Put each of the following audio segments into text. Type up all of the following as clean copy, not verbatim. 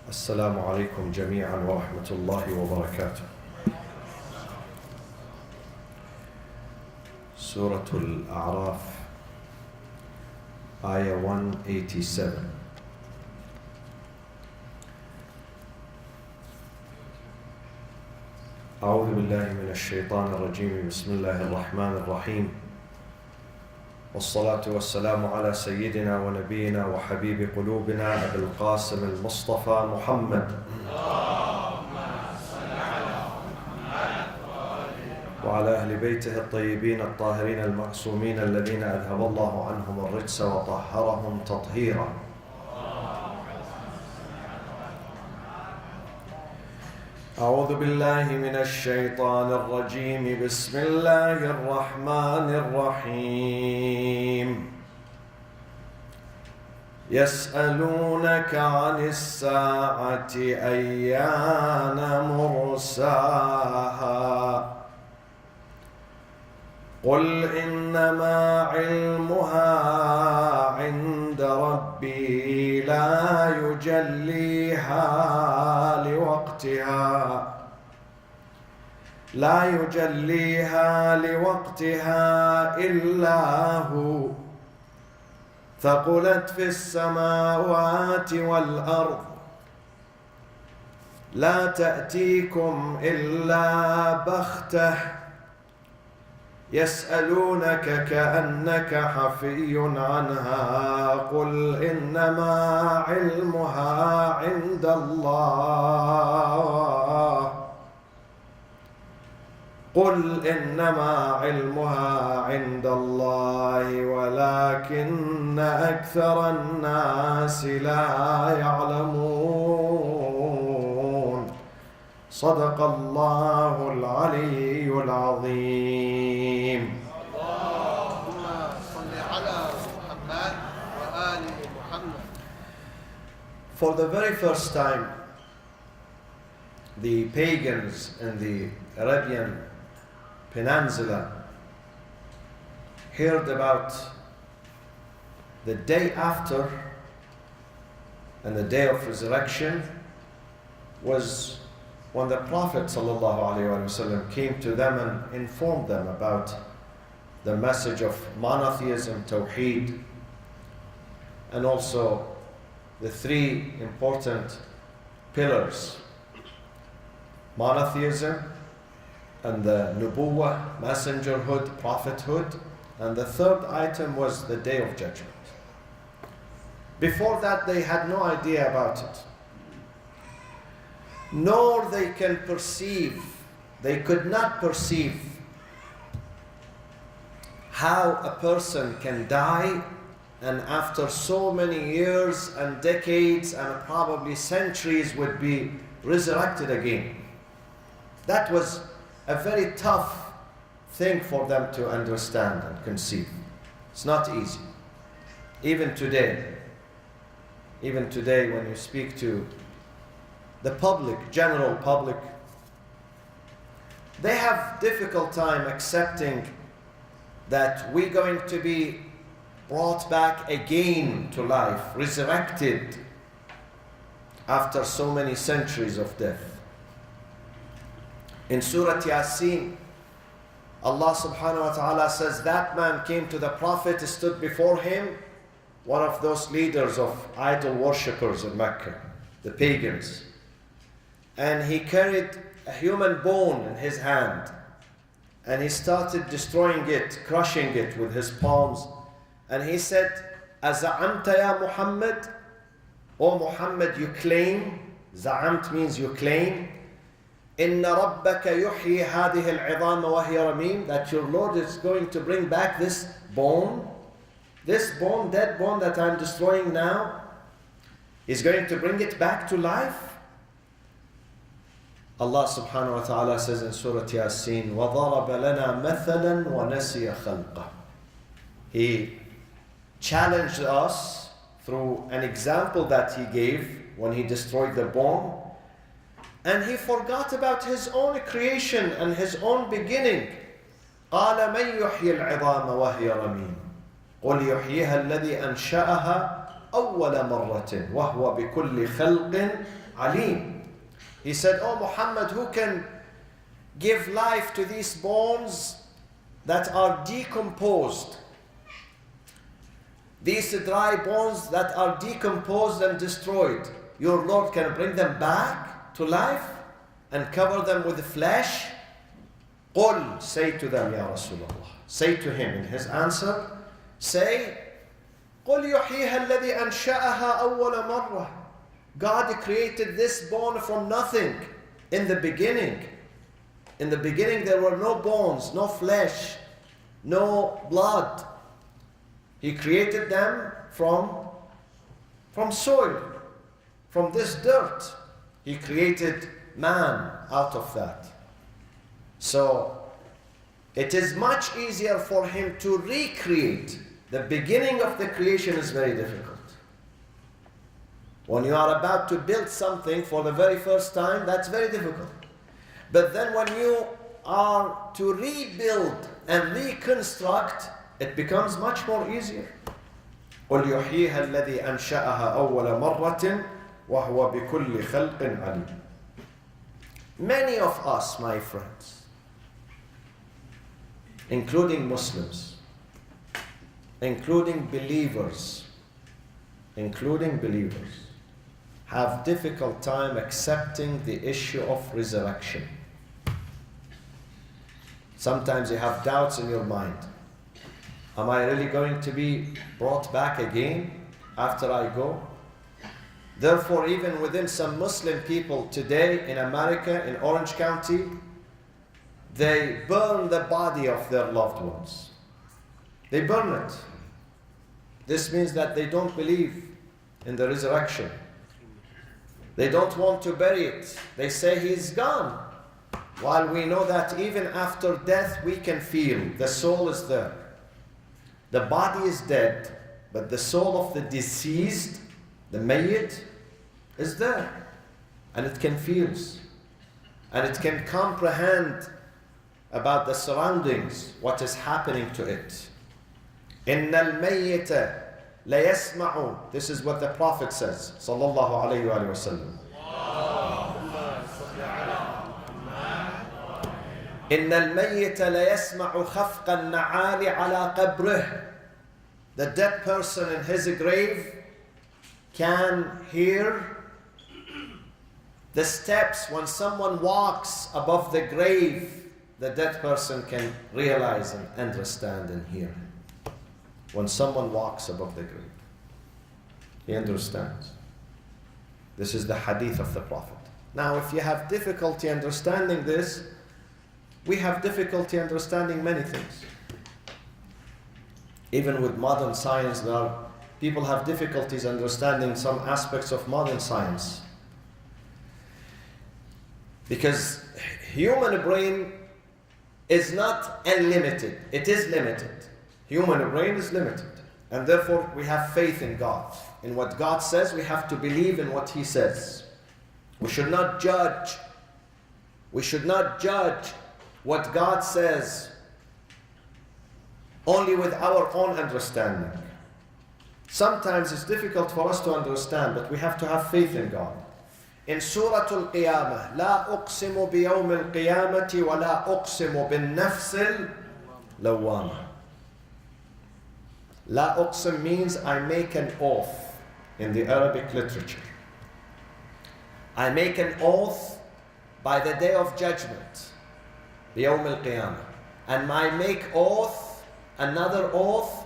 السلام عليكم جميعا ورحمة الله وبركاته. Surah Al-Araf, Ayah 187. أعوذ بالله من الشيطان الرجيم. بسم الله الرحمن الرحيم. والصلاة والسلام على سيدنا ونبينا وحبيب قلوبنا أبي القاسم المصطفى محمد وعلى أهل بيته الطيبين الطاهرين المعصومين الذين أذهب الله عنهم الرجس وطهرهم تطهيرا. أعوذ بالله من الشيطان الرجيم. بسم الله الرحمن الرحيم. يسألونك عن الساعة أيان مرساها قل إنما علمها عند ربي لا يجليها لوقتها إلا هو ثقلت في السماوات والأرض لا تأتيكم إلا بغتة يسألونك كأنك حفي عنها قل إنما علمها عند الله ولكن أكثر الناس لا يعلمون. صدق الله العلي العظيم. اللهم صل على محمد وآل محمد. For the very first time, the pagans in the Arabian Peninsula heard about the day after, and the day of resurrection was when the Prophet ﷺ came to them and informed them about the message of monotheism, Tawheed, and also the three important pillars: monotheism, and the nubuwwah, messengerhood, prophethood, and the third item was the day of judgment. Before that, they had no idea about it, nor they could not perceive how a person can die and after so many years and decades and probably centuries would be resurrected again. That was a very tough thing for them to understand and conceive. It's not easy. Even today, when you speak to the public, general public, they have difficult time accepting that we're going to be brought back again to life, resurrected after so many centuries of death. In Surah Yasin, Allah subhanahu wa ta'ala says that man came to the Prophet, stood before him, one of those leaders of idol worshippers in Mecca, the pagans, and he carried a human bone in his hand and he started destroying it, crushing it with his palms, and he said, Aza'amta ya Muhammad, O Muhammad, you claim, Za'amt means you claim, Inna rabbaka yuhyi hadhihi al-'idham wa hiya ramim, that your Lord is going to bring back this bone, dead bone that I'm destroying now, is going to bring it back to life? Allah subhanahu wa ta'ala says in Surah Yasin, وَضَرَبَ لَنَا مَثَلًا وَنَسِيَ خَلْقَهُ. He challenged us through an example that he gave when he destroyed the bone, and he forgot about his own creation and his own beginning. قَالَ مَنْ يُحْيِي الْعِظَامَ وَهِيَ رَمِيمٌ قُلْ يُحْيِيهَا الَّذِي أَنْشَأَهَا أول مرة وهو بكل خلق عليم. He said, "Oh Muhammad, who can give life to these bones that are decomposed? These dry bones that are decomposed and destroyed. Your Lord can bring them back to life and cover them with flesh?" قُلْ, say to them, Ya Rasulullah. Say to him in his answer, say, قُلْ يُحْيِيهَا الَّذِي أَنْشَأَهَا أَوَّلَ مَرَّةٍ. God created this bone from nothing in the beginning. In the beginning there were no bones, no flesh, no blood. He created them from soil, from this dirt. He created man out of that. So it is much easier for him to recreate. The beginning of the creation is very difficult. When you are about to build something for the very first time, that's very difficult. But then when you are to rebuild and reconstruct, it becomes much more easier. قُلْ يُحْيِيهَا الَّذِي أَنْشَأَهَا أَوَّلَ مَرَّةٍ وَهُوَ بِكُلِّ خَلْقٍ عَلِيمٍ. Many of us, my friends, including Muslims, including believers, have difficult time accepting the issue of resurrection. Sometimes you have doubts in your mind. Am I really going to be brought back again after I go? Therefore, even within some Muslim people today in America, in Orange County, they burn the body of their loved ones. They burn it. This means that they don't believe in the resurrection. They don't want to bury it. They say he's gone. While we know that even after death we can feel the soul is there. The body is dead, but the soul of the deceased, the mayyit, is there. And it can feel. And it can comprehend about the surroundings, what is happening to it. إِنَّ الْمَيِّتَ لَيَسْمَعُ. This is what the Prophet says, sallallahu alayhi wa sallam. إِنَّ الْمَيِّتَ لَيَسْمَعُ خَفْقَ النَّعَالِ عَلَى قَبْرِهِ. The dead person in his grave can hear the steps when someone walks above the grave. The dead person can realize and understand and hear him. When someone walks above the grave, he understands. This is the hadith of the Prophet. Now, if you have difficulty understanding this, we have difficulty understanding many things. Even with modern science, people have difficulties understanding some aspects of modern science. Because human brain is not unlimited, it is limited. Human brain is limited. And therefore we have faith in God. In what God says, we have to believe in what He says. We should not judge. We should not judge what God says only with our own understanding. Sometimes it's difficult for us to understand, but we have to have faith in God. In Surah Al-Qiyamah, لا أقسم بيوم القيامة ولا أقسم بالنفس اللوامة. لا أقسم means I make an oath in the Arabic literature. I make an oath by the day of judgment, بيوم القيامة. And I make oath, another oath,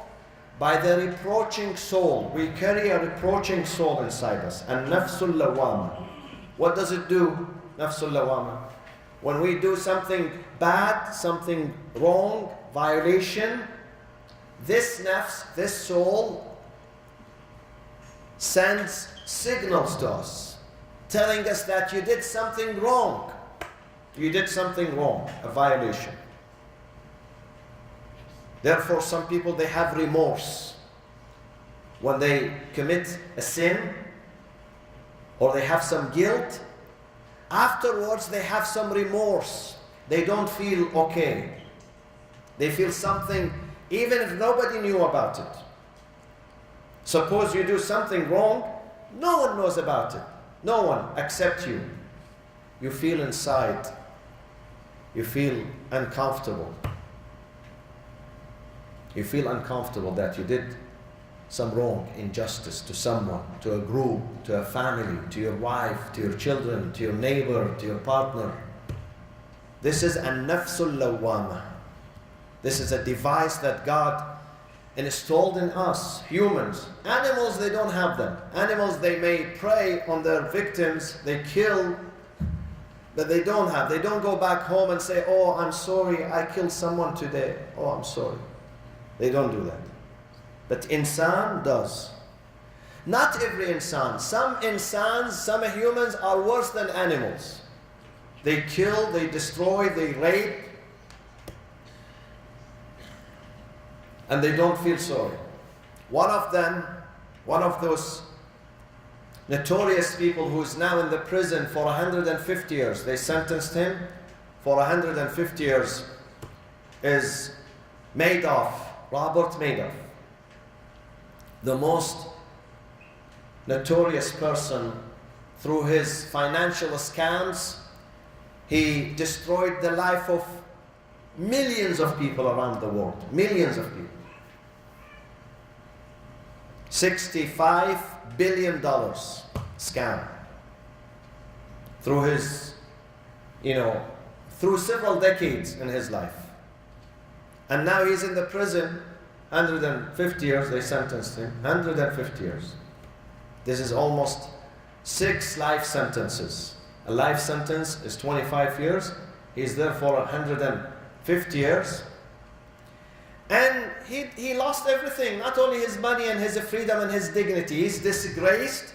by the reproaching soul. We carry a reproaching soul inside us. And nafsul lawama. What does it do, nafsul lawama? When we do something bad, something wrong, violation, this nafs, this soul, sends signals to us, telling us that you did something wrong. You did something wrong, a violation. Therefore, some people, they have remorse. When they commit a sin, or they have some guilt, afterwards they have some remorse. They don't feel okay. They feel something, even if nobody knew about it. Suppose you do something wrong, no one knows about it. No one except you. You feel inside, you feel uncomfortable. You feel uncomfortable that you did some wrong, injustice to someone, to a group, to a family, to your wife, to your children, to your neighbor, to your partner. This is an-nafsul lawwama. This is a device that God installed in us, humans. Animals, they don't have them. Animals, they may prey on their victims, they kill, but they don't have. They don't go back home and say, oh, I'm sorry, I killed someone today. Oh, I'm sorry. They don't do that. But insan does. Not every insan. Some insans, some humans are worse than animals. They kill, they destroy, they rape, and they don't feel sorry. One of them, one of those notorious people who is now in the prison for 150 years, they sentenced him for 150 years, is Robert Madoff, the most notorious person. Through his financial scams, he destroyed the life of millions of people around the world. Millions of people. $65 billion scam. Through his, through several decades in his life. And now he's in the prison, 150 years, they sentenced him, 150 years. This is almost 6 life sentences. A life sentence is 25 years. He's there for 150 years. And he lost everything, not only his money and his freedom and his dignity. He's disgraced.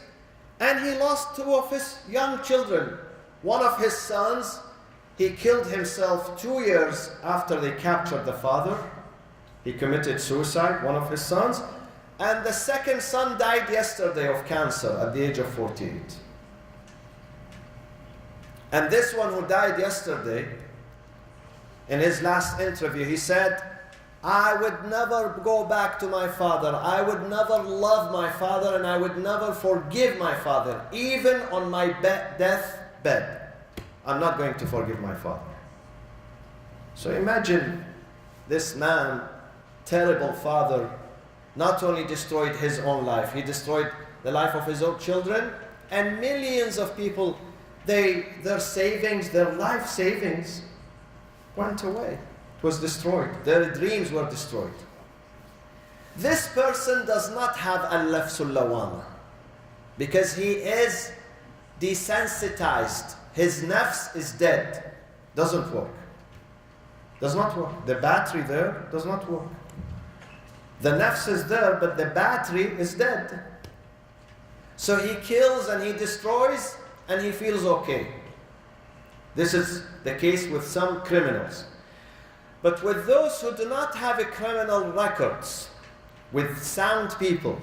And he lost 2 of his young children. One of his sons, he killed himself 2 years after they captured the father. He committed suicide, one of his sons. And the second son died yesterday of cancer at the age of 48. And this one who died yesterday, in his last interview, he said, I would never go back to my father. I would never love my father, and I would never forgive my father. Even on my deathbed, I'm not going to forgive my father. So imagine this man, terrible father, not only destroyed his own life, he destroyed the life of his own children, and millions of people, their savings, their life savings went away. It was destroyed. Their dreams were destroyed. This person does not have al-nafsul lawwama because he is desensitized. His nafs is dead. Doesn't work. Does not work. The battery there does not work. The nafs is there, but the battery is dead. So he kills and he destroys and he feels okay. This is the case with some criminals. But with those who do not have a criminal records, with sound people,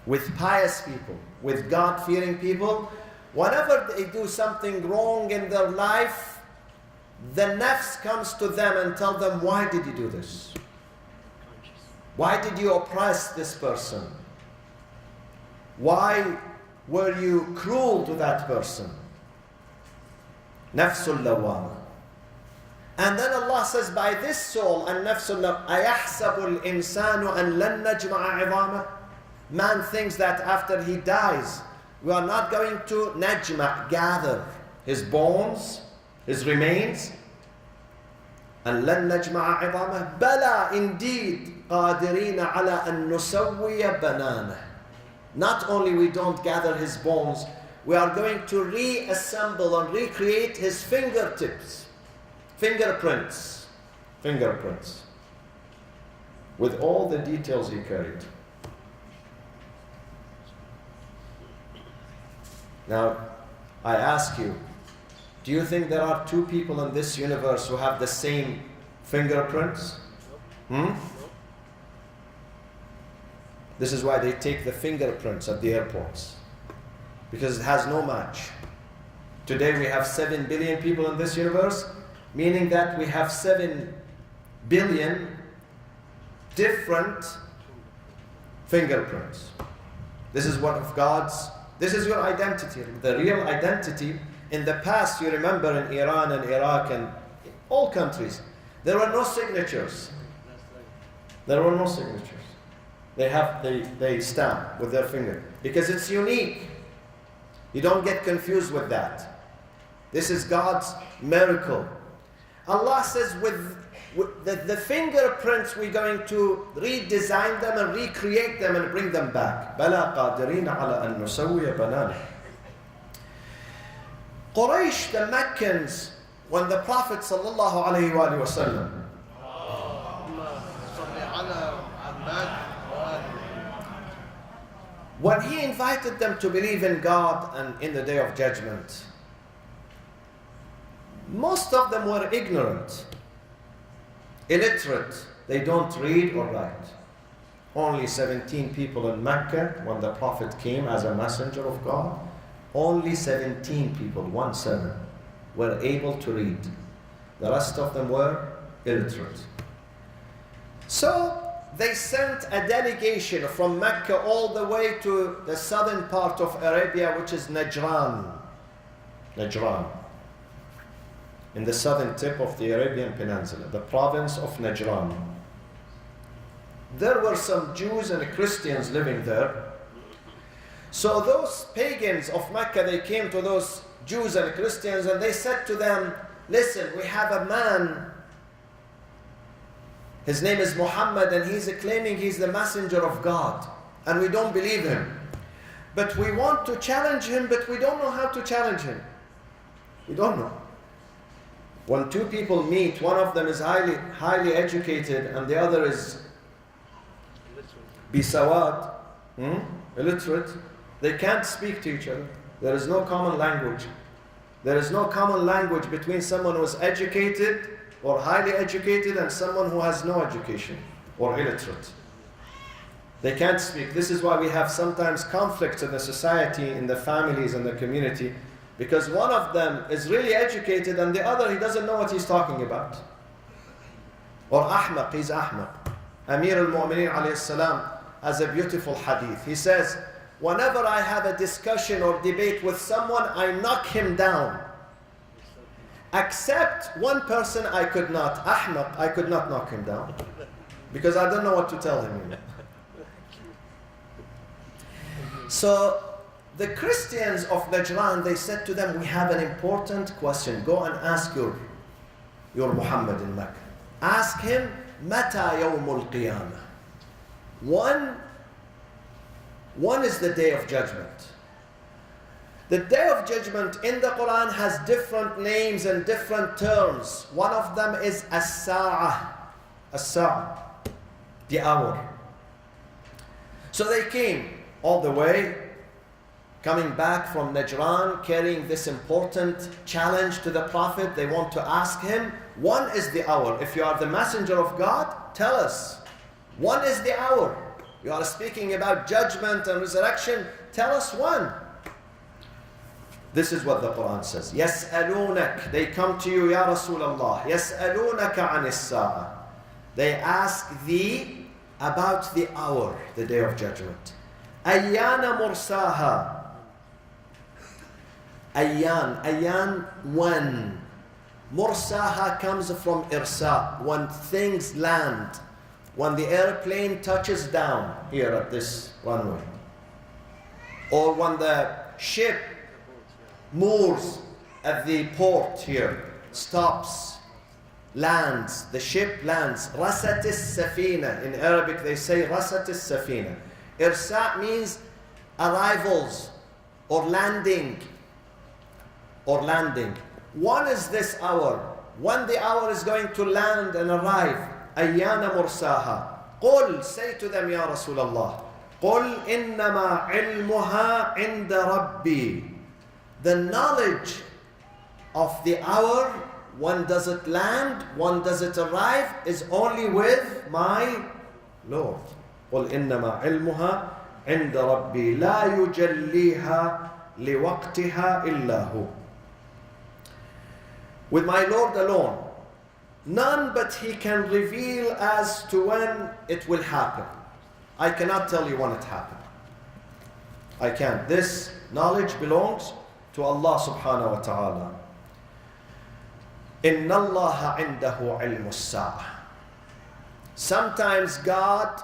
with pious people, with God-fearing people, whenever they do something wrong in their life, the nafs comes to them and tell them, why did you do this? Why did you oppress this person? Why were you cruel to that person? Nafsul lawwama. And then Allah says, by this soul, an-nafsul lawwama, ayahsabu al-insanu an lan najma'a 'idhama. Man thinks that after he dies, we are not going to najma, gather his bones, his remains. And lan najma'a 'idhama. Bala, indeed, qadirina ala an nusawwiya banana. Not only we don't gather his bones, we are going to reassemble and recreate his fingertips, fingerprints, with all the details he carried. Now, I ask you, do you think there are 2 people in this universe who have the same fingerprints? This is why they take the fingerprints at the airports, because it has no match. Today we have 7 billion people in this universe, meaning that we have 7 billion different fingerprints. This is one of God's, this is your identity. The real identity. In the past, you remember in Iran and Iraq and all countries, there were no signatures. There were no signatures. They stamp with their finger because it's unique. You don't get confused with that. This is God's miracle. Allah says with the fingerprints we're going to redesign them and recreate them and bring them back. بَلَا قَادِرِينَ عَلَىٰ أَن نُسَوِّيَ بَنَانَهُ. Quraysh, the Meccans, when the Prophet sallallahu alayhi wa sallam when he invited them to believe in God and in the Day of Judgment, most of them were ignorant, illiterate. They don't read or write. Only 17 people in Mecca, when the Prophet came as a messenger of God, only 17 people, 17, were able to read. The rest of them were illiterate. So they sent a delegation from Mecca all the way to the southern part of Arabia, which is Najran. Najran. In the southern tip of the Arabian Peninsula, the province of Najran. There were some Jews and Christians living there. So those pagans of Mecca, they came to those Jews and Christians and they said to them, listen, we have a man, his name is Muhammad, and he's claiming he's the messenger of God, and we don't believe him. But we want to challenge him, but we don't know how to challenge him. We don't know. When two people meet, one of them is highly educated and the other is bisawad, illiterate, they can't speak to each other. There is no common language. There is no common language between someone who is educated or highly educated and someone who has no education or illiterate. They can't speak. This is why we have sometimes conflicts in the society, in the families, in the community, because one of them is really educated and the other, he doesn't know what he's talking about. Or ahmaq, he's ahmaq. Amir al-Mu'mineen alayhi salam has a beautiful hadith. He says, whenever I have a discussion or debate with someone, I knock him down. Except one person I could not. Ahmaq, I could not knock him down. Because I don't know what to tell him. So the Christians of Najran, they said to them, we have an important question. Go and ask your Muhammad in Mecca. Ask him, Mata yawmul qiyamah. One is the Day of Judgment. The Day of Judgment in the Quran has different names and different terms. One of them is As-Sa'ah. As-Sa'ah, the hour. So they came all the way, coming back from Najran, carrying this important challenge to the Prophet. They want to ask him, when is the hour? If you are the messenger of God, tell us. When is the hour? You are speaking about judgment and resurrection. Tell us when. This is what the Quran says. يَسْأَلُونَكَ. They come to you, Ya Rasulullah. يَسْأَلُونَكَ عَنِ السَّاعَةِ. They ask thee about the hour, the Day of Judgment. أَيَّانَ مُرْسَاهَا. Ayyan, when. Mursaha comes from irsa, when things land, when the airplane touches down here at this runway, or when the ship moors at the port here, stops, lands, the ship lands. Rasatis safina. In Arabic they say rasatis safina. Irsa means arrivals or landing. When is this hour? When the hour is going to land and arrive? Ayyana mursaha. Qul, say to them, Ya Rasulullah. Qul innama ilmuha inda Rabbi. The knowledge of the hour, when does it land, when does it arrive, is only with my Lord. Qul innama ilmuha inda Rabbi. La yujalliha liwaqtiha illa hu. With my Lord alone. None but He can reveal as to when it will happen. I cannot tell you when it happened. I can't. This knowledge belongs to Allah subhanahu wa ta'ala. إِنَّ اللَّهَ عِنْدَهُ عِلْمُ السَّاعَةِ. Sometimes God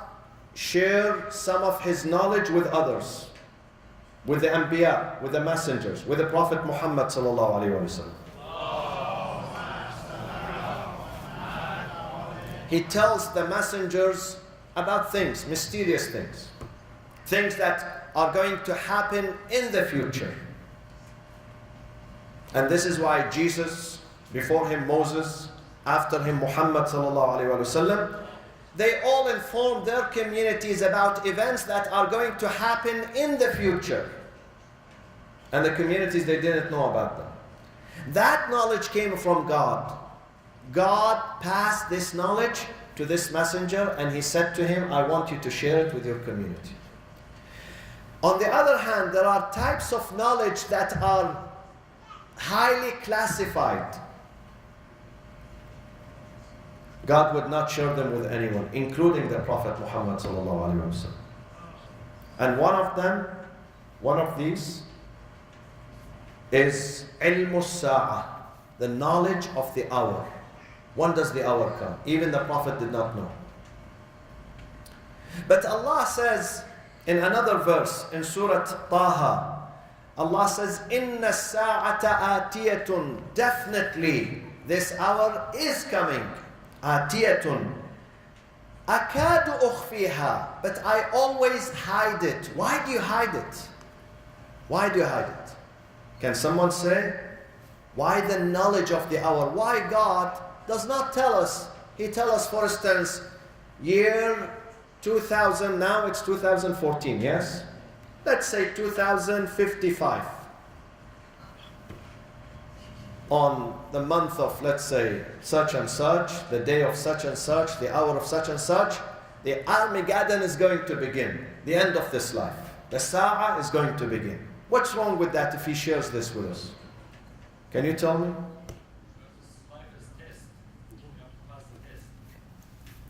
shares some of His knowledge with others, with the Anbiya, with the messengers, with the Prophet Muhammad sallallahu alayhi wa sallam. He tells the messengers about things, mysterious things, things that are going to happen in the future. And this is why Jesus, before him Moses, after him Muhammad sallallahu alaihi wasallam, they all informed their communities about events that are going to happen in the future. And the communities, they didn't know about them. That knowledge came from God. God passed this knowledge to this messenger and he said to him, I want you to share it with your community. On the other hand, there are types of knowledge that are highly classified. God would not share them with anyone, including the Prophet Muhammad sallallahu alaihi wasallam. And one of these is ilmu sa'a, the knowledge of the hour. When does the hour come? Even the Prophet did not know. But Allah says in another verse in Surah Taha, Allah says, Inna sa'ata atiyatun, definitely this hour is coming. Atiyatun. Akadu ukhfiha, but I always hide it. Why do you hide it? Why do you hide it? Can someone say, why the knowledge of the hour? Why God does not tell us? He tells us, for instance, year 2000, now it's 2014, yes? Let's say 2055. On the month of, let's say, such and such, the day of such and such, the hour of such and such, the Armageddon is going to begin, the end of this life. The Sa'a is going to begin. What's wrong with that if he shares this with us? Can you tell me?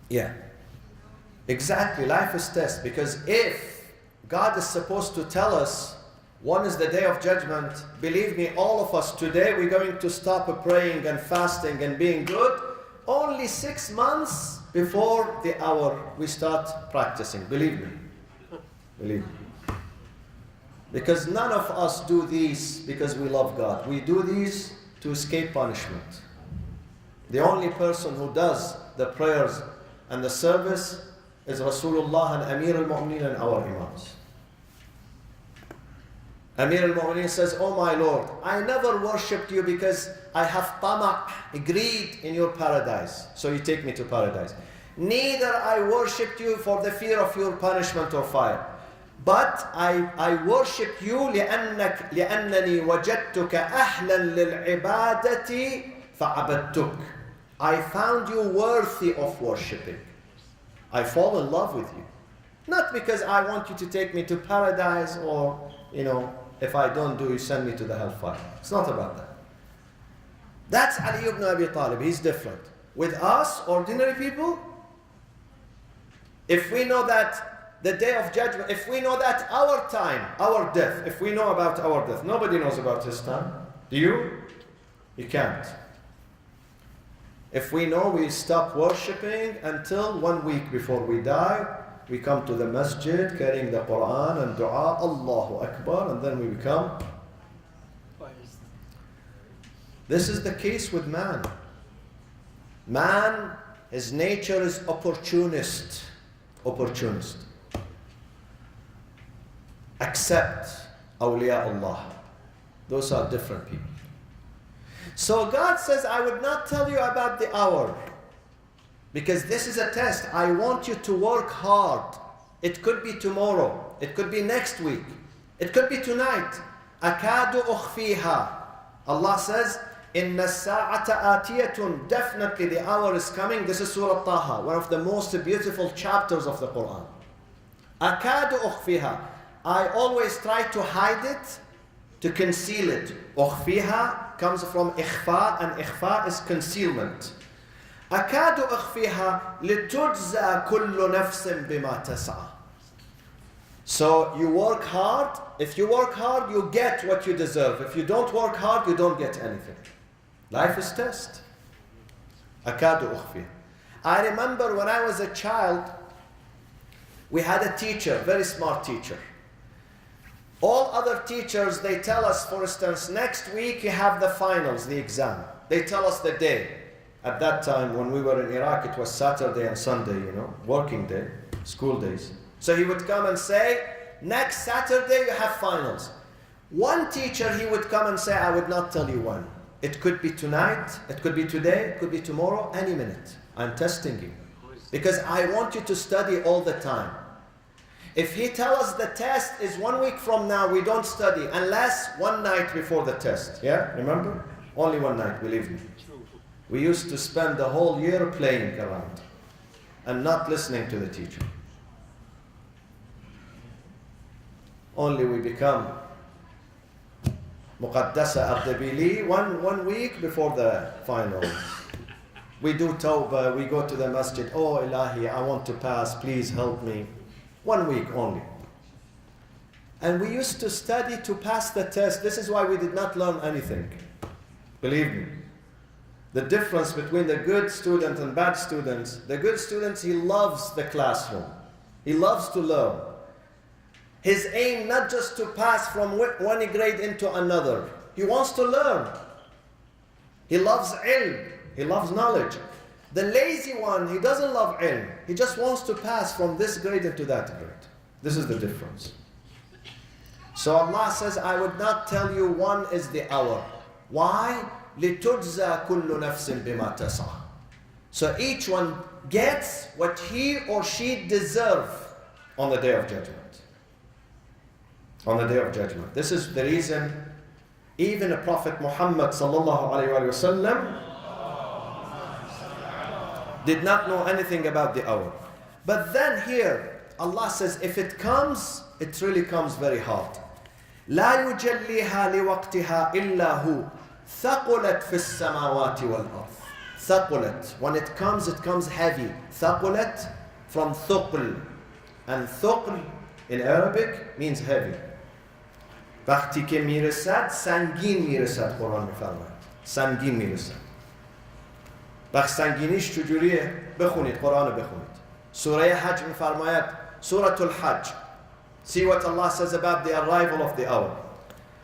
Yeah. Exactly, life is test. Because if God is supposed to tell us when is the day of judgment, believe me, all of us today, we're going to stop praying and fasting and being good. Only 6 months before the hour, we start practicing. Believe me. Believe me. Because none of us do these because we love God. We do these to escape punishment. The only person who does the prayers and the service is Rasulullah and Amir al-Mu'mineen and our Imams. Amir al-Mu'mineen says, oh my Lord, I never worshipped you because I have tama', greed in your paradise. So you take me to paradise. Neither I worshipped you for the fear of your punishment or fire. But I worship you لأنني وجدتك أهلا للعبادة فعبدتك. I found you worthy of worshipping. I fall in love with you. Not because I want you to take me to paradise or, if I don't do, you send me to the hellfire. It's not about that. That's Ali ibn Abi Talib. He's different. With us, ordinary people, if we know that the day of judgment, if we know that our time, our death, if we know about our death, nobody knows about his time. Do you? You can't. If we know, we stop worshipping until 1 week before we die. We come to the masjid carrying the Quran and dua, Allahu Akbar, and then we become. This is the case with man. Man, his nature is opportunist. Opportunist. Except awliya Allah. Those are different people. So God says, I would not tell you about the hour. Because this is a test. I want you to work hard. It could be tomorrow. It could be next week. It could be tonight. Akadu ukhfiha. Allah says, Inna sa'ata atiyatun. Definitely the hour is coming. This is Surah Taha, one of the most beautiful chapters of the Quran. Akadu ukhfiha. I always try to hide it, to conceal it. Ukhfiha comes from ikhfa, and ikhfa is concealment. أكاد أخفيها لتجزى كل نفس بما تسعى. So you work hard. If you work hard, you get what you deserve. If you don't work hard, you don't get anything. Life is test. أكاد أخفي. I remember when I was a child, we had a teacher, very smart teacher. All other teachers, they tell us, for instance, next week you have the finals, the exam. They tell us the day. At that time, when we were in Iraq, it was Saturday and Sunday, working day, school days. So he would come and say, next Saturday you have finals. One teacher, he would come and say, I would not tell you when. It could be tonight, it could be today, it could be tomorrow, any minute. I'm testing you. Because I want you to study all the time. If he tells us the test is 1 week from now, we don't study unless one night before the test. Yeah, remember? Only one night, believe me. We used to spend the whole year playing around and not listening to the teacher. Only we become Muqaddasa Ardabili one week before the finals. We do tawbah, we go to the masjid. Oh Ilahi, I want to pass, please help me. 1 week only. And we used to study to pass the test. This is why we did not learn anything. Believe me. The difference between the good student and bad students, the good students, he loves the classroom. He loves to learn. His aim not just to pass from one grade into another. He wants to learn. He loves ilm. He loves knowledge. The lazy one, he doesn't love ilm. He just wants to pass from this grade into that grade. This is the difference. So Allah says, I would not tell you one is the hour. Why? لِتُجْزَى كُلُّ نَفْسٍ بِمَا تَسْعَى. So each one gets what he or she deserves on the day of judgment. On the day of judgment. This is the reason even a Prophet Muhammad sallallahu alayhi wa sallam did not know anything about the hour. But then here, Allah says, if it comes, it really comes very hard. لا يجليها لوقتها إلا هو ثقلت في السماوات والأرض. ثقلت. When it comes heavy. ثقلت from ثقل. And ثقل in Arabic means heavy. وقتی که میرسد سنگین میرسد قرآن میفرماید. سنگین میرسد. وقت سنگینیش چجوریه؟ بخونید قرآن بخونید. سوره حج میفرماید سورة الحج. See what Allah says about the arrival of the hour.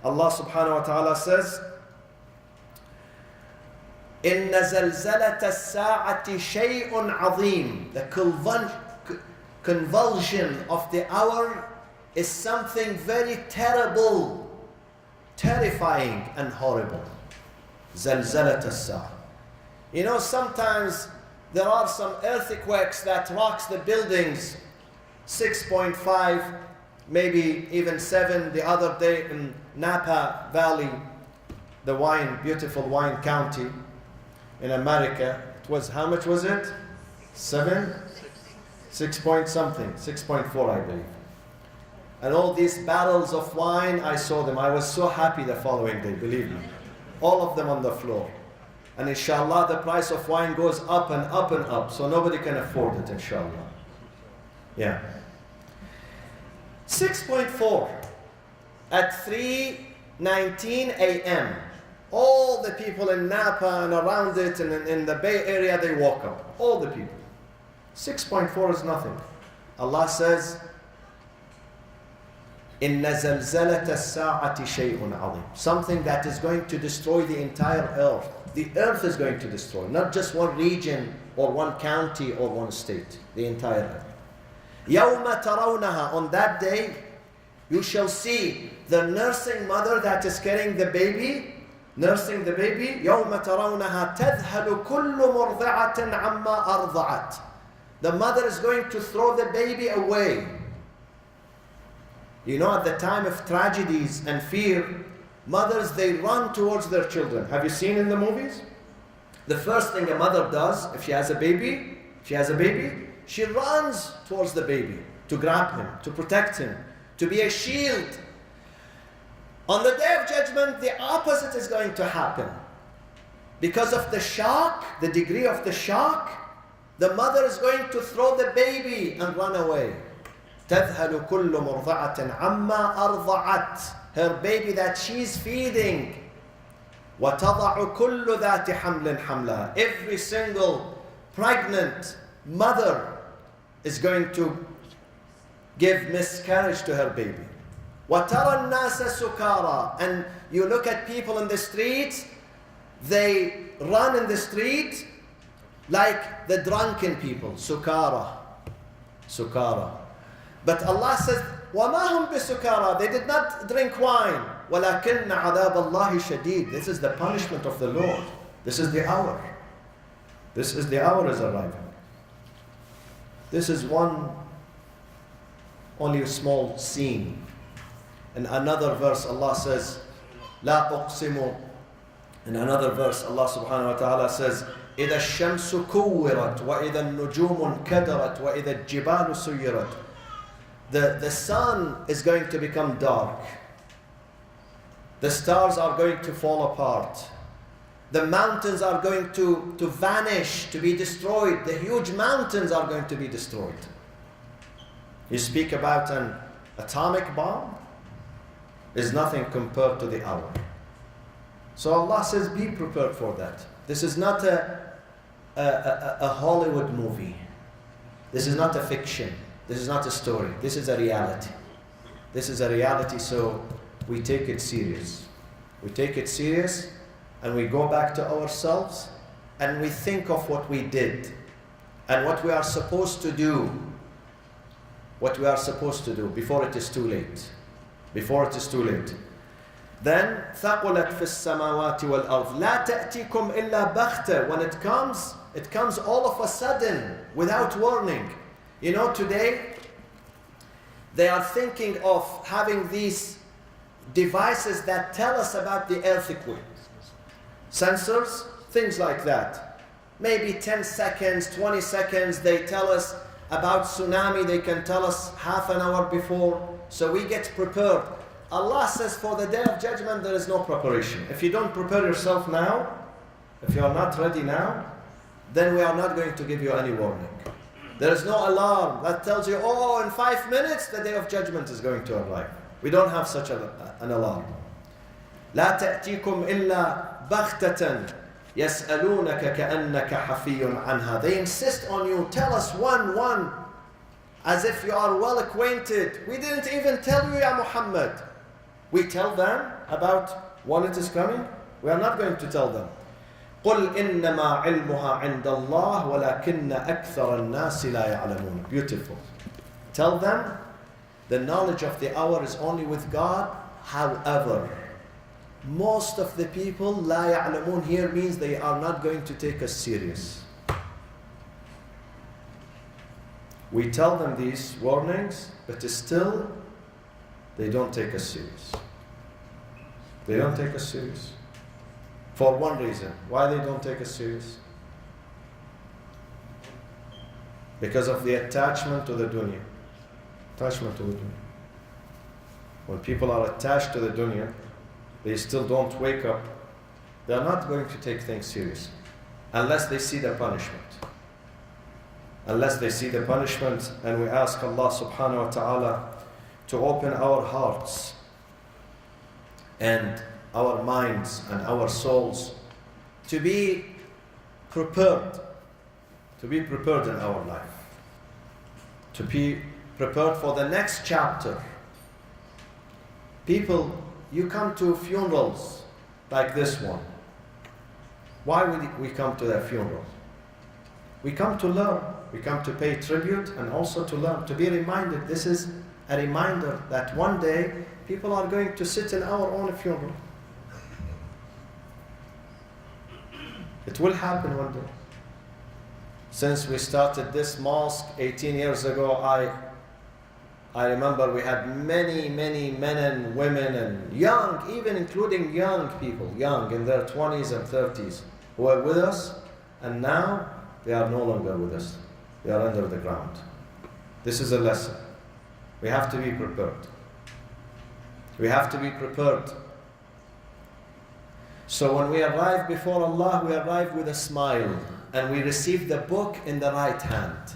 Allah subhanahu wa ta'ala says إن زلزلة الساعة شيء عظيم. The convulsion of the hour is something very terrible, terrifying and horrible. زلزلة الساعة. Sometimes there are some earthquakes that rocks the buildings 6.5, maybe even 7. The other day in Napa Valley, the beautiful wine county in America, it was, how much was it? 7? 6 point something, 6.4 I believe. And all these barrels of wine, I saw them. I was so happy the following day, believe me. All of them on the floor. And inshallah, the price of wine goes up and up and up. So nobody can afford it, inshallah. Yeah. 6.4 at 3:19 a.m. All the people in Napa and around it and in the Bay Area, they woke up. All the people. 6.4 is nothing. Allah says, إِنَّ زَلْزَلَةَ السَّاعَةِ شَيْءٌ عَظِيمٌ. Something that is going to destroy the entire earth. The earth is going to destroy, not just one region or one county or one state, the entire earth. يَوْمَ تَرَوْنَهَا. On that day, you shall see the nursing mother that is carrying the baby, nursing the baby. يَوْمَ تَرَوْنَهَا تَذْهَلُ كُلُّ مُرْضِعَةٍ عَمَّا أَرْضَعَتْ. The mother is going to throw the baby away. At the time of tragedies and fear, mothers, they run towards their children. Have you seen in the movies? The first thing a mother does, if she has a baby, she runs towards the baby to grab him, to protect him, to be a shield. On the day of judgment, the opposite is going to happen. Because of the shock, the degree of the shock, the mother is going to throw the baby and run away. تذهل كل مرضعة عما أرضعت. Her baby that she's feeding. وتضع كل ذات حمل حملها. Every single pregnant mother is going to give miscarriage to her baby. وترى الناس سكارى. And you look at people in the streets, they run in the street like the drunken people. Sukara. Sukara. But Allah says, وَمَا هُمْ بِسُكَارَى. They did not drink wine. وَلَكِنَّ عَذَابَ اللَّهِ شَدِيد. This is the punishment of the Lord. This is the hour. This is the hour is arriving. This is one, only a small scene. In another verse, Allah says, لا أقسم. In another verse, Allah subhanahu wa ta'ala says, إِذَا الشَّمْسُ كُوِّرَتْ وَإِذَا النُّجُومُ انْكَدَرَتْ وَإِذَا الجِّبَالُ سُيِّرَتْ. The sun is going to become dark. The stars are going to fall apart. The mountains are going to vanish, to be destroyed. The huge mountains are going to be destroyed. You speak about an atomic bomb, is nothing compared to the hour. So Allah says, be prepared for that. This is not a Hollywood movie. This is not a fiction. This is not a story. This is a reality. This is a reality, so we take it serious. We take it serious and we go back to ourselves and we think of what we did and what we are supposed to do. What we are supposed to do before it is too late. Before it is too late. Then ثَقُلَتْ فِي السَّمَاوَاتِ وَالْأَرْضِ لَا تَأْتِيكُمْ إِلَّا بَغْتَةً. When it comes all of a sudden, without warning. You know, today, they are thinking of having these devices that tell us about the earthquake. Sensors, things like that. Maybe 10 seconds, 20 seconds, they tell us about tsunami, they can tell us half an hour before, so we get prepared. Allah says for the Day of Judgment there is no preparation. If you don't prepare yourself now, if you are not ready now, then we are not going to give you any warning. There is no alarm that tells you, oh, in 5 minutes the Day of Judgment is going to arrive. We don't have such an alarm. لا تأتيكم إلا بغتة يسألونك كأنك حفي عنها. They insist on you, tell us one, as if you are well acquainted. We didn't even tell you, Ya Muhammad. We tell them about when it is coming? We are not going to tell them. قُلْ إِنَّمَا عِلْمُهَا عِنْدَ اللَّهِ وَلَكِنَّ أَكْثَرَ النَّاسِ لَا يَعْلَمُونَ. Beautiful. Tell them the knowledge of the hour is only with God. However, most of the people, لَا يَعْلَمُونَ here means they are not going to take us serious. We tell them these warnings, but still, they don't take us serious. They don't take us serious. For one reason. Why they don't take us serious? Because of the attachment to the dunya. Attachment to the dunya. When people are attached to the dunya, they still don't wake up. They are not going to take things serious unless they see the punishment. Unless they see the punishment, and we ask Allah subhanahu wa ta'ala to open our hearts and our minds and our souls to be prepared in our life, to be prepared for the next chapter. People, you come to funerals like this one. Why would we come to that funeral? We come to learn, we come to pay tribute, and also to learn, to be reminded. This is a reminder that one day people are going to sit in our own funeral. It will happen one day. Since we started this mosque 18 years ago, I remember we had many men and women and young, even including young people, young in their 20s and 30s, who were with us, and now they are no longer with us. They are under the ground. This is a lesson. We have to be prepared. We have to be prepared. So when we arrive before Allah, we arrive with a smile, and we receive the book in the right hand.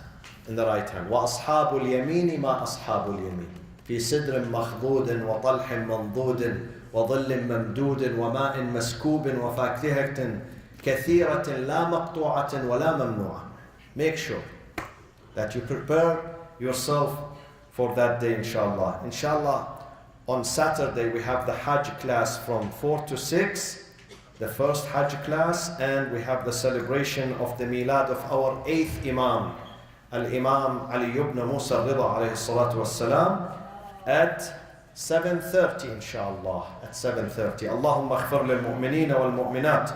in the right hand. وأصحاب اليمين ما أصحاب اليمين في سدر مخضود وطلح منضود وظل ممدود وماء مسكوب وفاكهة كثيرة لا مقطوعة ولا ممنوعة. Make sure that you prepare yourself for that day, inshallah. Inshallah, on Saturday we have the Hajj class from 4 to 6, the first Hajj class, and we have the celebration of the Milad of our 8th Imam, Al-Imam Ali ibn Musa Rida alayhi salatu wassalam, at 7:30 inshallah, at 7:30. Allahumma aghfir lil mu'minina wal mu'minat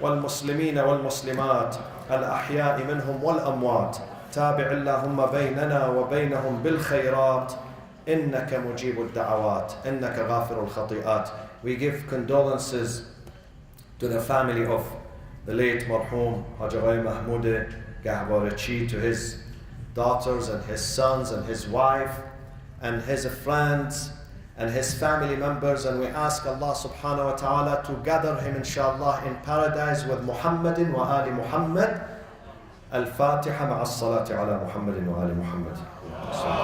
wal muslimina wal muslimat al ahya'i minhum wal amwat. تابع اللهم بيننا وبينهم بالخيرات إنك مجيب الدعوات إنك غافر الخطيئات. We give condolences to the family of the late marhum Hajj Mahmoud Gahbarachi, to his daughters and his sons and his wife and his friends and his family members, and we ask Allah subhanahu wa ta'ala to gather him inshallah in paradise with Muhammadin wa ali Muhammad. الفاتحة مع الصلاة على محمد وآل محمد.